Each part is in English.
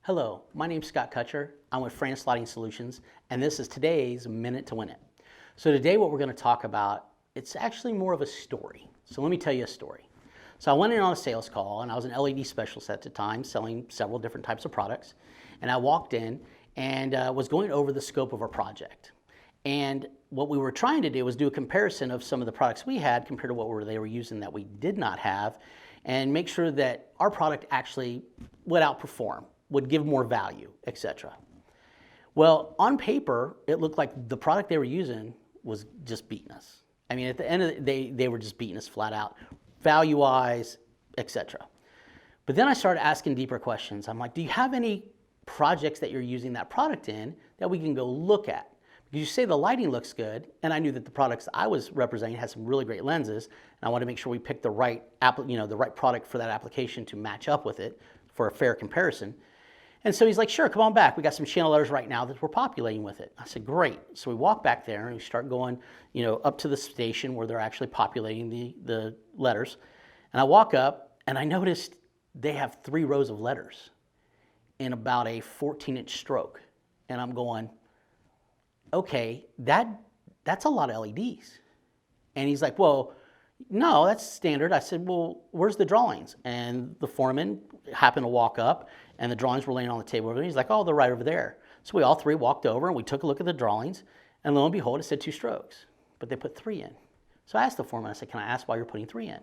Hello, my name's Scott Cutcher. I'm with France Lighting Solutions, and this is today's Minute to Win It. So today what we're going to talk about, it's actually more of a story. So let me tell you a story. So I went in on a sales call, and I was an LED specialist at the time, selling several different types of products. And I walked in and was going over the scope of our project. And what we were trying to do was do a comparison of some of the products we had compared to what they were using that we did not have, and make sure that our product actually would outperform, would give more value, etc. Well, on paper, it looked like the product they were using was just beating us. I mean, at the end of the day, they were just beating us flat out, value-wise, etc. But then I started asking deeper questions. I'm like, do you have any projects that you're using that product in that we can go look at? Because you say the lighting looks good, and I knew that the products I was representing had some really great lenses, and I wanted to make sure we picked the right product for that application to match up with it for a fair comparison. And so he's like, sure, come on back. We got some channel letters right now that we're populating with it. I said, great. So we walk back there and we start going, up to the station where they're actually populating the letters. And I walk up and I noticed they have 3 rows of letters in about a 14-inch stroke. And I'm going, okay, that's a lot of LEDs. And he's like, well, no, that's standard. I said, well, where's the drawings? And the foreman happened to walk up, and the drawings were laying on the table over there. He's like, oh, they're right over there. So we all 3 walked over, and we took a look at the drawings, and lo and behold, it said 2 strokes, but they put 3 in. So I asked the foreman, I said, can I ask why you're putting 3 in?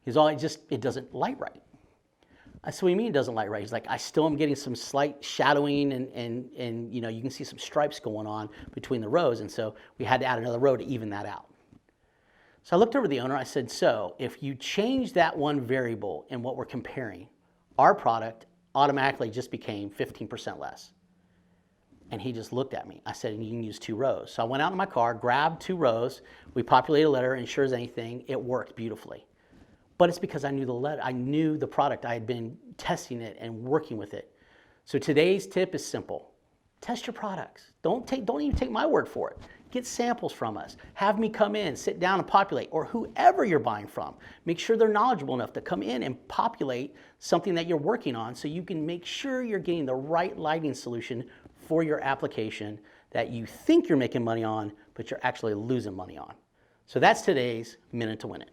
He's all, it doesn't light right. I said, what do you mean it doesn't light right? He's like, I still am getting some slight shadowing, and you can see some stripes going on between the rows, and so we had to add another row to even that out. So I looked over the owner, I said, so if you change that one variable in what we're comparing, our product automatically just became 15% less. And he just looked at me. I said, you can use 2 rows. So I went out in my car, grabbed 2 rows, we populated a letter, and sure as anything, it worked beautifully. But it's because I knew the letter, I knew the product, I had been testing it and working with it. So today's tip is simple. Test your products. Don't even take my word for it. Get samples from us. Have me come in, sit down and populate, or whoever you're buying from. Make sure they're knowledgeable enough to come in and populate something that you're working on so you can make sure you're getting the right lighting solution for your application that you think you're making money on, but you're actually losing money on. So that's today's Minute to Win It.